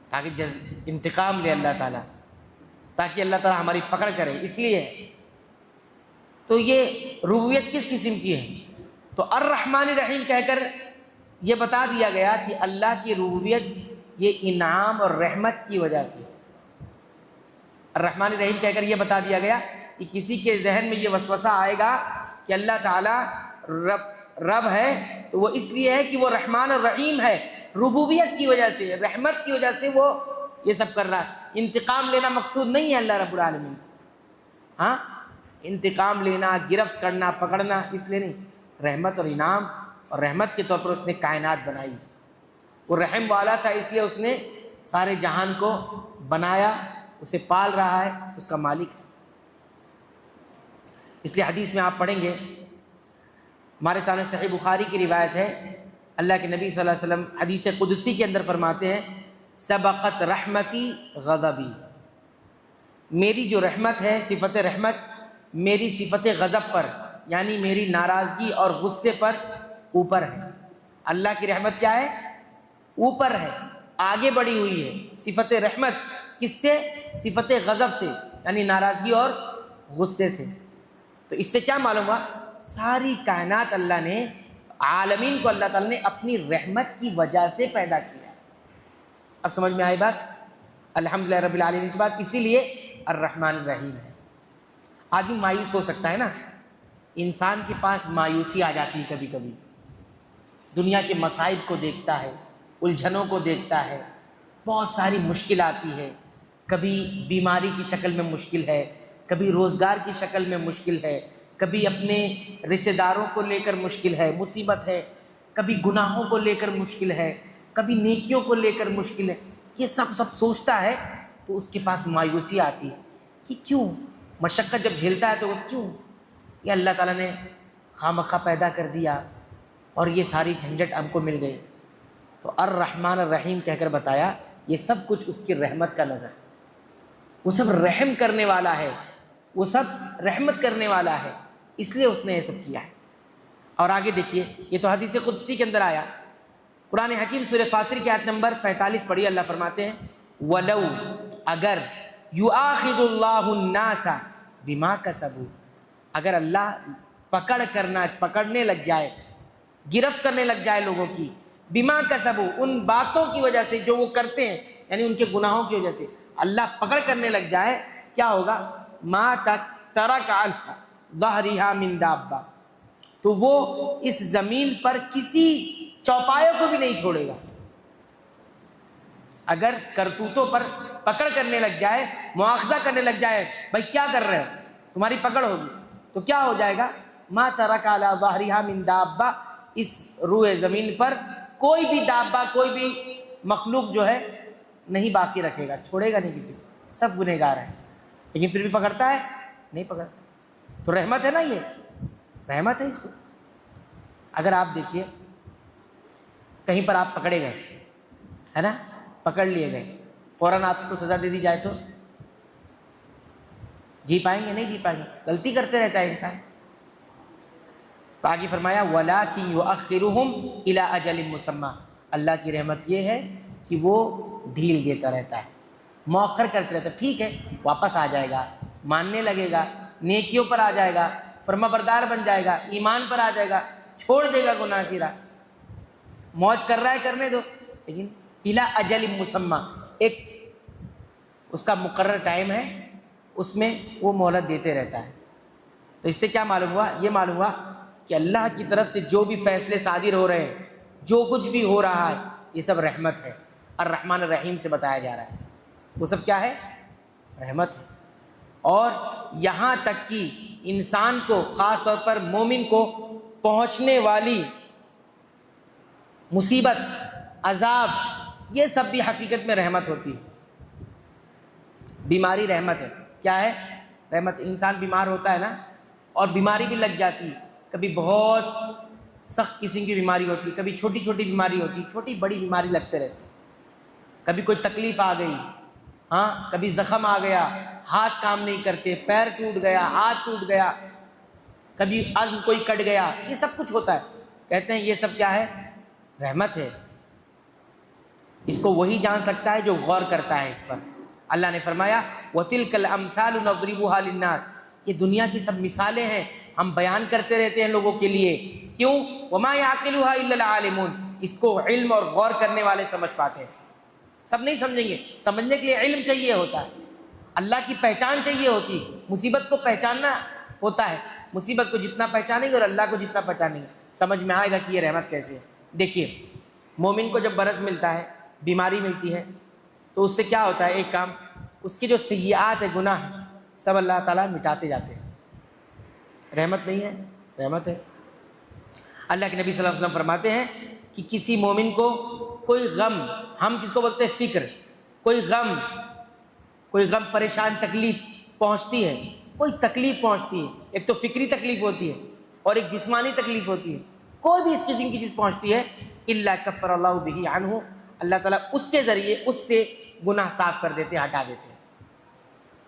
تاکہ انتقام لے اللہ تعالیٰ، تاکہ اللہ تعالیٰ ہماری پکڑ کرے، اس لیے. تو یہ ربوبیت کس قسم کی ہے؟ تو الرحمن الرحیم کہہ کر یہ بتا دیا گیا کہ اللہ کی ربوبیت یہ انعام اور رحمت کی وجہ سے. الرحمن الرحیم کہہ کر یہ بتا دیا گیا کہ کسی کے ذہن میں یہ وسوسہ آئے گا کہ اللہ تعالیٰ رب ہے تو وہ اس لیے ہے کہ وہ رحمان الرحیم ہے، ربوبیت کی وجہ سے، رحمت کی وجہ سے وہ یہ سب کر رہا ہے. انتقام لینا مقصود نہیں ہے اللہ رب العالمین. ہاں، انتقام لینا، گرفت کرنا، پکڑنا اس لیے نہیں. رحمت اور انعام اور رحمت کے طور پر اس نے کائنات بنائی. وہ رحم والا تھا اس لیے اس نے سارے جہان کو بنایا، اسے پال رہا ہے، اس کا مالک ہے. اس لیے حدیث میں آپ پڑھیں گے، ہمارے سامنے صحیح بخاری کی روایت ہے، اللہ کے نبی صلی اللہ علیہ وسلم حدیث قدسی کے اندر فرماتے ہیں، سبقت رحمتی غضبی، میری جو رحمت ہے، صفت رحمت، میری صفت غضب پر یعنی میری ناراضگی اور غصے پر اوپر ہے۔ اللہ کی رحمت کیا ہے؟ اوپر ہے، آگے بڑھی ہوئی ہے۔ صفت رحمت کس سے؟ صفت غضب سے، یعنی ناراضگی اور غصے سے۔ تو اس سے کیا معلوم ہوا؟ ساری کائنات اللہ نے، عالمین کو اللہ تعالیٰ نے اپنی رحمت کی وجہ سے پیدا کیا۔ اب سمجھ میں آئی بات؟ الحمدللہ رب العالمین کے بعد اسی لیے الرحمن الرحیم ہے۔ آدمی مایوس ہو سکتا ہے نا، انسان کے پاس مایوسی آ جاتی ہے کبھی کبھی، دنیا کے مسائل کو دیکھتا ہے، الجھنوں کو دیکھتا ہے، بہت ساری مشکل آتی ہے، کبھی بیماری کی شکل میں مشکل ہے، کبھی روزگار کی شکل میں مشکل ہے، کبھی اپنے رشتہ داروں کو لے کر مشکل ہے، مصیبت ہے، کبھی گناہوں کو لے کر مشکل ہے، کبھی نیکیوں کو لے کر مشکل ہے۔ یہ سب سوچتا ہے تو اس کے پاس مایوسی آتی ہے کہ کیوں مشقت جب جھیلتا ہے تو کیوں یہ اللہ تعالیٰ نے خواہ پیدا کر دیا اور یہ ساری جھنجھٹ ہم کو مل گئی۔ تو الرحمن الرحیم کہہ کر بتایا یہ سب کچھ اس کی رحمت کا نظر، وہ سب رحم کرنے والا ہے، وہ سب رحمت کرنے والا ہے، اس لیے اس نے یہ سب کیا ہے۔ اور آگے دیکھیے، یہ تو حدیث قدسی کے اندر آیا، قرآن حکیم سورہ فاطر کی آیت نمبر 45 پڑھی، اللہ فرماتے ہیں وَلَوْ، اگر يُؤَاخِذُ اللَّهُ النَّاسَ بِمَا كَسَبُوا، اگر اللہ پکڑنے لگ جائے، گرفت کرنے لگ جائے لوگوں کی، بِمَا كَسَبُوا، ان باتوں کی وجہ سے جو وہ کرتے ہیں، یعنی ان کے گناہوں کی وجہ سے اللہ پکڑ کرنے لگ جائے، کیا ہوگا؟ مَا تَرَكَ عَلَىٰ ظَهْرِهَا مِن دَابَّةٍ، تو وہ اس زمین پر کسی چوپایوں کو بھی نہیں چھوڑے گا۔ اگر کرتوتوں پر پکڑ کرنے لگ جائے، مواخذہ کرنے لگ جائے، بھائی کیا کر رہے ہو، تمہاری پکڑ ہوگی، تو کیا ہو جائے گا؟ ما ترک علی ظہرہا من دابہ، اس روئے زمین پر کوئی بھی دابہ، کوئی بھی مخلوق جو ہے نہیں باقی رکھے گا، چھوڑے گا نہیں کسی کو، سب گنہگار ہیں، لیکن پھر بھی پکڑتا ہے؟ نہیں پکڑتا۔ تو رحمت ہے نا، یہ رحمت ہے اس کو۔ اگر آپ دیکھیے کہیں پر آپ پکڑے گئے ہے نا، پکڑ لیے گئے، فوراً آپ کو سزا دے دی جائے تو جی پائیں گے؟ نہیں جی پائیں گے، غلطی کرتے رہتا ہے انسان۔ تو آگے فرمایا وَلَٰكِن يُؤَخِّرُهُمْ إِلَىٰ أَجَلٍ مُّسَمًّى، اللہ کی رحمت یہ ہے کہ وہ ڈھیل دیتا رہتا ہے، مؤخر کرتے رہتا ہے، ٹھیک ہے واپس آ جائے گا، ماننے لگے گا، نیکیوں پر آ جائے گا، فرما بردار بن جائے گا، ایمان پر آ جائے گا، چھوڑ دے گا گناہ کی راہ، موج کر رہا ہے کرنے دو، لیکن اِلیٰ اجل مسمى، ایک اس کا مقرر ٹائم ہے، اس میں وہ مہلت دیتے رہتا ہے۔ تو اس سے کیا معلوم ہوا؟ یہ معلوم ہوا کہ اللہ کی طرف سے جو بھی فیصلے صادر ہو رہے ہیں، جو کچھ بھی ہو رہا ہے، یہ سب رحمت ہے، الرحمن الرحیم سے بتایا جا رہا ہے، وہ سب کیا ہے؟ رحمت ہے۔ اور یہاں تک کہ انسان کو، خاص طور پر مومن کو پہنچنے والی مصیبت، عذاب، یہ سب بھی حقیقت میں رحمت ہوتی ہے۔ بیماری رحمت ہے، کیا ہے؟ رحمت۔ انسان بیمار ہوتا ہے نا، اور بیماری بھی لگ جاتی ہے، کبھی بہت سخت قسم کی بیماری ہوتی ہے، کبھی چھوٹی چھوٹی بیماری ہوتی ہے، چھوٹی بڑی بیماری لگتے رہتی ہے، کبھی کوئی تکلیف آ گئی، ہاں کبھی زخم آ گیا، ہاتھ کام نہیں کرتے، پیر ٹوٹ گیا، ہاتھ ٹوٹ گیا، کبھی عظم کوئی کٹ گیا، یہ سب کچھ ہوتا ہے۔ کہتے ہیں یہ سب کیا ہے؟ رحمت ہے۔ اس کو وہی جان سکتا ہے جو غور کرتا ہے اس پر۔ اللہ نے فرمایا وَتِلْكَ الْأَمْثَالُ نَضْرِبُهَا لِلنَّاسِ، یہ دنیا کی سب مثالیں ہیں، ہم بیان کرتے رہتے ہیں لوگوں کے لیے، کیوں؟ وَمَا يَعْقِلُهَا إِلَّا الْعَالِمُونَ، اس کو علم اور غور کرنے والے سمجھ پاتے ہیں، سب نہیں سمجھیں گے، سمجھنے کے لیے علم چاہیے ہوتا ہے، اللہ کی پہچان چاہیے ہوتی ہے، مصیبت کو پہچاننا ہوتا ہے، مصیبت کو جتنا پہچانیں گے اور اللہ کو جتنا پہچانیں گے، سمجھ میں آئے گا کہ یہ رحمت کیسے ہے۔ دیکھیے مومن کو جب برس ملتا ہے، بیماری ملتی ہے، تو اس سے کیا ہوتا ہے؟ ایک کام، اس کی جو سیئات ہے، گناہ، سب اللہ تعالیٰ مٹاتے جاتے ہیں۔ رحمت نہیں ہے؟ رحمت ہے۔ اللہ کے نبی صلی اللہ علیہ وسلم فرماتے ہیں کہ کسی مومن کو کوئی غم، ہم کس کو بولتے ہیں؟ فکر، کوئی غم، پریشان، تکلیف پہنچتی ہے، کوئی تکلیف پہنچتی ہے، ایک تو فکری تکلیف ہوتی ہے اور ایک جسمانی تکلیف ہوتی ہے، کوئی بھی اس قسم کی چیز پہنچتی ہے، الا کفر اللہ بہ عنہ، اللہ تعالیٰ اس کے ذریعے اس سے گناہ صاف کر دیتے ہیں، ہٹا دیتے ہیں۔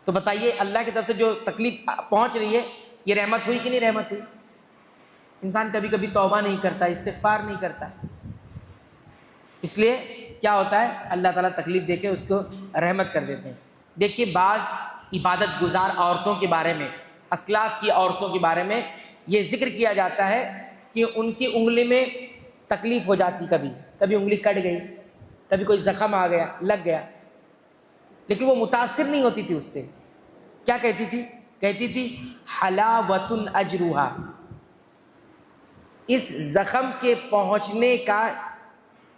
تو بتائیے اللہ کی طرف سے جو تکلیف پہنچ رہی ہے یہ رحمت ہوئی کہ نہیں رحمت ہوئی؟ انسان کبھی کبھی توبہ نہیں کرتا، استغفار نہیں کرتا، اس لیے کیا ہوتا ہے اللہ تعالیٰ تکلیف دے کے اس کو رحمت کر دیتے ہیں۔ دیکھیے بعض عبادت گزار عورتوں کے بارے میں، اسلاف کی عورتوں کے بارے میں یہ ذکر کیا جاتا ہے کہ ان کی انگلی میں تکلیف ہو جاتی، کبھی انگلی کٹ گئی، کبھی کوئی زخم آ گیا، لگ گیا، لیکن وہ متاثر نہیں ہوتی تھی اس سے۔ کیا کہتی تھی؟ کہتی تھی حلاوۃ اجرھا، اس زخم کے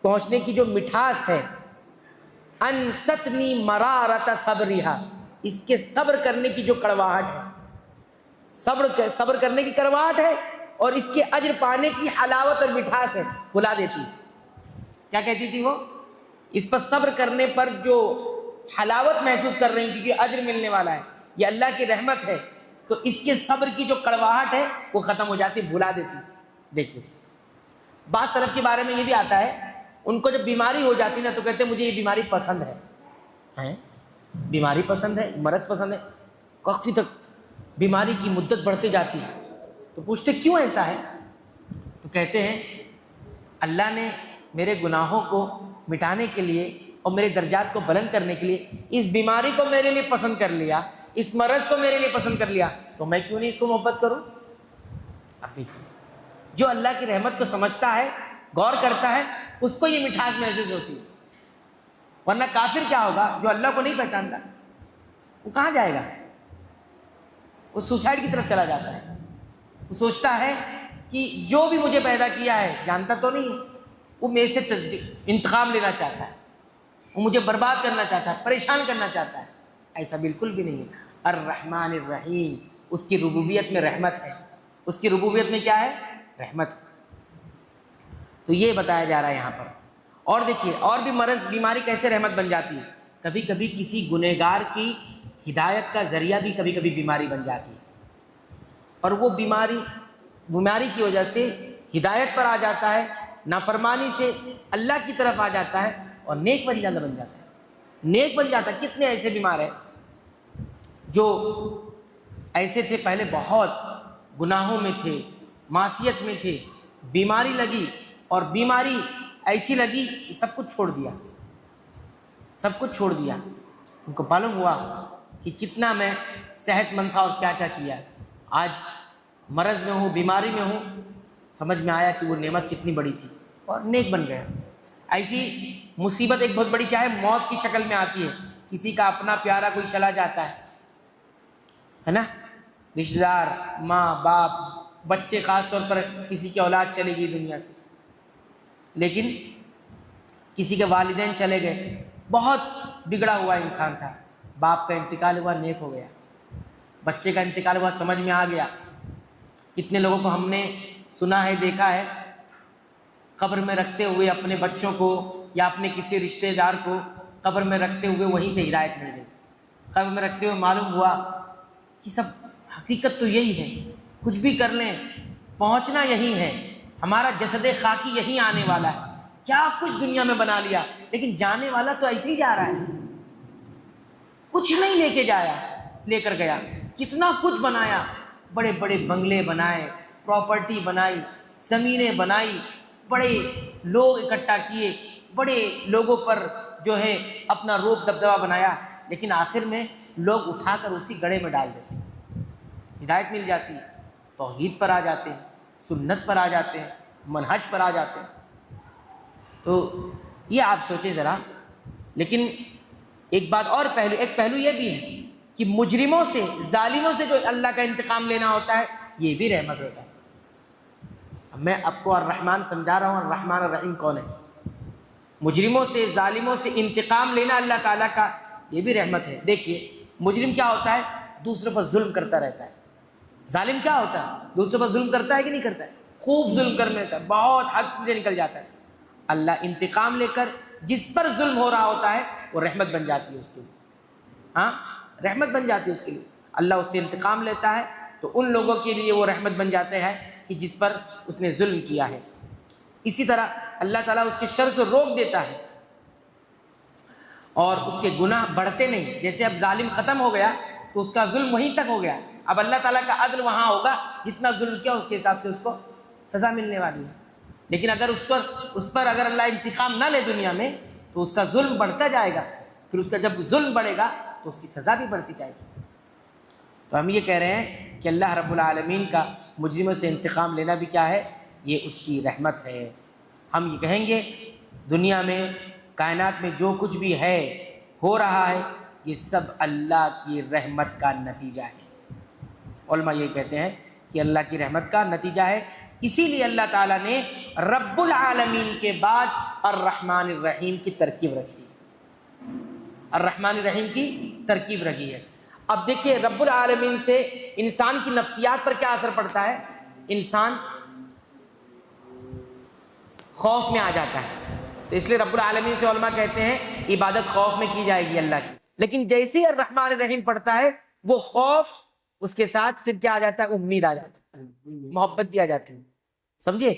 پہنچنے کی جو مٹھاس ہے، انستنی مرارۃ صبرھا، اس کے صبر کرنے کی جو کڑواہٹ ہے، صبر کرنے کی کڑواہٹ ہے، اور اس کے اجر پانے کی حلاوت اور مٹھاس ہے، بلا دیتی۔ کیا کہتی تھی وہ؟ اس پر صبر کرنے پر جو حلاوت محسوس کر رہی ہیں کیونکہ اجر ملنے والا ہے، یہ اللہ کی رحمت ہے، تو اس کے صبر کی جو کڑواہٹ ہے وہ ختم ہو جاتی، بھلا دیتی۔ دیکھیے بعض سلف کے بارے میں یہ بھی آتا ہے، ان کو جب بیماری ہو جاتی نا تو کہتے ہیں مجھے یہ بیماری پسند ہے، بیماری پسند ہے، مرض پسند ہے، کافی تک بیماری کی مدت بڑھتے جاتی ہے، تو پوچھتے کیوں ایسا ہے؟ تو کہتے ہیں اللہ نے میرے گناہوں کو مٹانے کے لیے اور میرے درجات کو بلند کرنے کے لیے اس بیماری کو میرے لیے پسند کر لیا، اس مرض کو میرے لیے پسند کر لیا، تو میں کیوں نہیں اس کو محبت کروں؟ اب دیکھیے جو اللہ کی رحمت کو سمجھتا ہے، غور کرتا ہے، اس کو یہ مٹھاس محسوس ہوتی ہے، ورنہ کافر کیا ہوگا جو اللہ کو نہیں پہچانتا، وہ کہاں جائے گا؟ وہ سوسائڈ کی طرف چلا جاتا ہے، وہ سوچتا ہے کہ جو بھی مجھے پیدا کیا ہے جانتا تو نہیں ہے، وہ میرے سے انتقام لینا چاہتا ہے، وہ مجھے برباد کرنا چاہتا ہے، پریشان کرنا چاہتا ہے۔ ایسا بالکل بھی نہیں ہے۔ الرحمن الرحیم، اس کی ربوبیت میں رحمت ہے، اس کی ربوبیت میں کیا ہے؟ رحمت ہے۔ تو یہ بتایا جا رہا ہے یہاں پر۔ اور دیکھیے اور بھی مرض بیماری کیسے رحمت بن جاتی ہے، کبھی کبھی کسی گنہگار کی ہدایت کا ذریعہ بھی کبھی کبھی بیماری بن جاتی ہے، اور وہ بیماری کی وجہ سے ہدایت پر آ جاتا ہے، نافرمانی سے اللہ کی طرف آ جاتا ہے اور نیک بن جاتا ہے، نیک بن جاتا ہے۔ کتنے ایسے بیمار ہیں جو ایسے تھے پہلے، بہت گناہوں میں تھے، معصیت میں تھے، بیماری لگی اور بیماری ایسی لگی کہ سب کچھ چھوڑ دیا، سب کچھ چھوڑ دیا۔ ان کو معلوم ہوا کہ کتنا میں صحت مند تھا اور کیا کیا کیا، آج مرض میں ہوں، بیماری میں ہوں، سمجھ میں آیا کہ وہ نعمت کتنی بڑی تھی اور نیک بن گیا۔ ایسی مصیبت ایک بہت بڑی کیا ہے، موت کی شکل میں آتی ہے، کسی کا اپنا پیارا کوئی چلا جاتا ہے نا، رشتہ دار، ماں باپ، بچے، خاص طور پر کسی کی اولاد چلے گئی دنیا سے، لیکن کسی کے والدین چلے گئے، بہت بگڑا ہوا انسان تھا، باپ کا انتقال ہوا، نیک ہو گیا، بچے کا انتقال ہوا، سمجھ میں آ گیا۔ کتنے لوگوں کو ہم نے سنا ہے، دیکھا ہے، قبر میں رکھتے ہوئے اپنے بچوں کو یا اپنے کسی رشتہ دار کو قبر میں رکھتے ہوئے وہیں سے ہدایت مل گئی، قبر میں رکھتے ہوئے معلوم ہوا کہ سب حقیقت تو یہی ہے، کچھ بھی کر لیں پہنچنا یہی ہے، ہمارا جسد خاکی یہی آنے والا ہے، کیا کچھ دنیا میں بنا لیا، لیکن جانے والا تو ایسے ہی جا رہا ہے، کچھ نہیں لے کر گیا، کتنا کچھ بنایا، بڑے بڑے بنگلے بنائے، پراپرٹی بنائی، زمینیں بنائی، بڑے لوگ اکٹھا کیے، بڑے لوگوں پر جو ہے اپنا روب دبدبہ بنایا، لیکن آخر میں لوگ اٹھا کر اسی گڑھے میں ڈال دیتے ہیں۔ ہدایت مل جاتی ہے، توحید پر آ جاتے ہیں، سنت پر آ جاتے ہیں، منہج پر آ جاتے ہیں۔ تو یہ آپ سوچیں ذرا۔ لیکن ایک بات اور ایک پہلو یہ بھی ہے کہ مجرموں سے، ظالموں سے جو اللہ کا انتقام لینا ہوتا ہے یہ بھی رحمت ہوتا ہے۔ اب میں آپ کو الرحمن سمجھا رہا ہوں، الرحمن الرحیم کون ہے؟ مجرموں سے، ظالموں سے انتقام لینا اللہ تعالیٰ کا یہ بھی رحمت ہے۔ دیکھیے مجرم کیا ہوتا ہے؟ دوسروں پر ظلم کرتا رہتا ہے۔ ظالم کیا ہوتا ہے؟ دوسروں پر ظلم کرتا ہے کہ نہیں کرتا ہے؟ خوب ظلم کرنے لگتا ہے، بہت حد سے نکل جاتا ہے۔ اللہ انتقام لے کر جس پر ظلم ہو رہا ہوتا ہے وہ رحمت بن جاتی ہے اس کے لیے، ہاں رحمت بن جاتی ہے اس کے لیے۔ اللہ اس سے انتقام لیتا ہے تو ان لوگوں کے لیے وہ رحمت بن جاتے ہیں کہ جس پر اس نے ظلم کیا ہے۔ اسی طرح اللہ تعالیٰ اس کے شر سے روک دیتا ہے، اور اس کے گناہ بڑھتے نہیں. جیسے اب ظالم ختم ہو گیا تو اس کا ظلم وہیں تک ہو گیا. اب اللہ تعالیٰ کا عدل وہاں ہوگا، جتنا ظلم کیا اس کے حساب سے اس کو سزا ملنے والی ہے. لیکن اگر اس پر اگر اللہ انتقام نہ لے دنیا میں تو اس کا ظلم بڑھتا جائے گا. پھر اس کا جب ظلم بڑھے گا تو اس کی سزا بھی بڑھتی جائے گی. تو ہم یہ کہہ رہے ہیں کہ اللہ رب العالمین کا مجرموں سے انتقام لینا بھی کیا ہے؟ یہ اس کی رحمت ہے. ہم یہ کہیں گے دنیا میں کائنات میں جو کچھ بھی ہے ہو رہا ہے یہ سب اللہ کی رحمت کا نتیجہ ہے. علماء یہ کہتے ہیں کہ اللہ کی رحمت کا نتیجہ ہے. اسی لیے اللہ تعالیٰ نے رب العالمین کے بعد الرحمن الرحیم کی ترکیب رکھی. الرحمن الرحیم کی ترکیب رکھی ہے. اب دیکھیے رب العالمین سے انسان کی نفسیات پر کیا اثر پڑتا ہے؟ انسان خوف میں آ جاتا ہے. تو اس لیے رب العالمین سے علماء کہتے ہیں عبادت خوف میں کی جائے گی اللہ کی. لیکن جیسے ہی الرحمن الرحیم پڑھتا ہے وہ خوف اس کے ساتھ پھر کیا آ جاتا ہے؟ امید آ جاتی ہے، محبت بھی آ جاتی ہے. سمجھے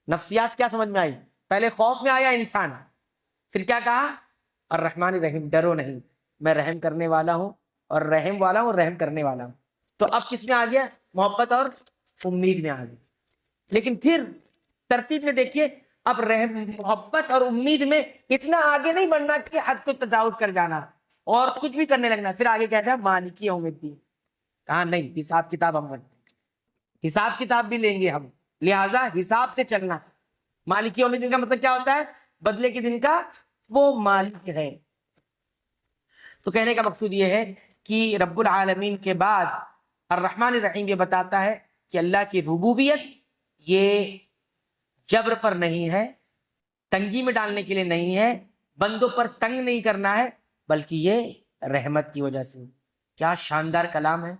نفسیات کیا سمجھ میں آئی؟ پہلے خوف میں آیا انسان، پھر کیا کہا؟ الرحمن الرحیم، ڈرو نہیں، میں رحم کرنے والا ہوں اور رحم والا ہوں اور رحم کرنے والا ہوں. تو اب کس میں آ گیا؟ محبت اور امید میں آ گئی. لیکن پھر ترتیب میں دیکھیے اب رحم، محبت اور امید میں اتنا آگے نہیں بڑھنا کہ حد کو تجاوز کر جانا اور کچھ بھی کرنے لگنا. پھر آگے کہتا ہے مالک یوم الدین. کہاں نہیں، حساب کتاب ہم کرتے ہیں، حساب کتاب بھی لیں گے ہم، لہذا حساب سے چلنا. مالک یوم الدین کا مطلب کیا ہوتا ہے؟ بدلے کے دن کا وہ مالک ہے. تو کہنے کا مقصود یہ ہے کہ رب العالمین کے بعد الرحمن الرحیم یہ بتاتا ہے کہ اللہ کی ربوبیت یہ جبر پر نہیں ہے، تنگی میں ڈالنے کے لیے نہیں ہے، بندوں پر تنگ نہیں کرنا ہے، بلکہ یہ رحمت کی وجہ سے. کیا شاندار کلام ہے،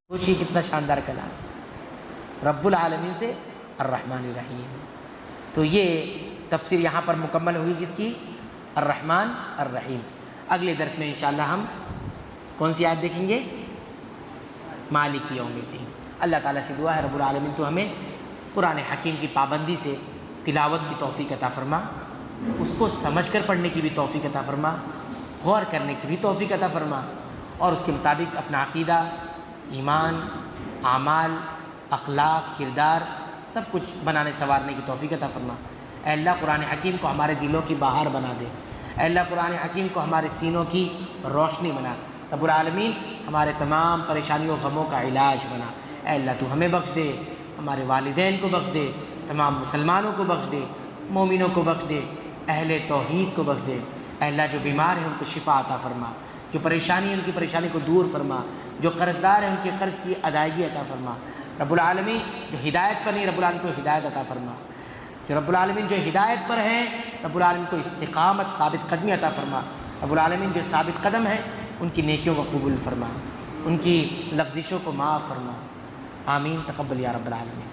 سوچیے کتنا شاندار کلام ہے. رب العالمین سے الرحمن الرحیم. تو یہ تفسیر یہاں پر مکمل ہوئی کس کی؟ الرحمن الرحیم. اگلے درس میں انشاءاللہ ہم کون سی آیت دیکھیں گے؟ مالک یوم الدین. اللہ تعالیٰ سے دعا ہے رب العالمین تو ہمیں قرآن حکیم کی پابندی سے تلاوت کی توفیق عطا فرما، اس کو سمجھ کر پڑھنے کی بھی توفیق عطا فرما، غور کرنے کی بھی توفیق عطا فرما، اور اس کے مطابق اپنا عقیدہ، ایمان، اعمال، اخلاق، کردار سب کچھ بنانے سنوارنے کی توفیق عطا فرما. اے اللہ قرآن حکیم کو ہمارے دلوں کی بہار بنا دے. اے اللہ قرآن حکیم کو ہمارے سینوں کی روشنی بنا. رب العالمین ہمارے تمام پریشانیوں غموں کا علاج بنا. اے اللہ تو ہمیں بخش دے، ہمارے والدین کو بخش دے، تمام مسلمانوں کو بخش دے، مومنوں کو بخش دے، اہل توحید کو بخش دے. اے اللہ جو بیمار ہیں ان کو شفا عطا فرما، جو پریشانی ہے ان کی پریشانی کو دور فرما، جو قرض دار ہیں ان کے قرض کی ادائیگی عطا فرما. رب العالمین جو ہدایت پر نہیں رب العالمین کو ہدایت عطا فرما. جو رب العالمین جو ہدایت پر ہیں رب العالمین کو استقامت، ثابت قدمی عطا فرما. رب العالمین جو ثابت قدم ہیں ان کی نیکیوں کو قبول فرما، ان کی لغزشوں کو معاف فرما. آمین. تقبل یا رب العالمین.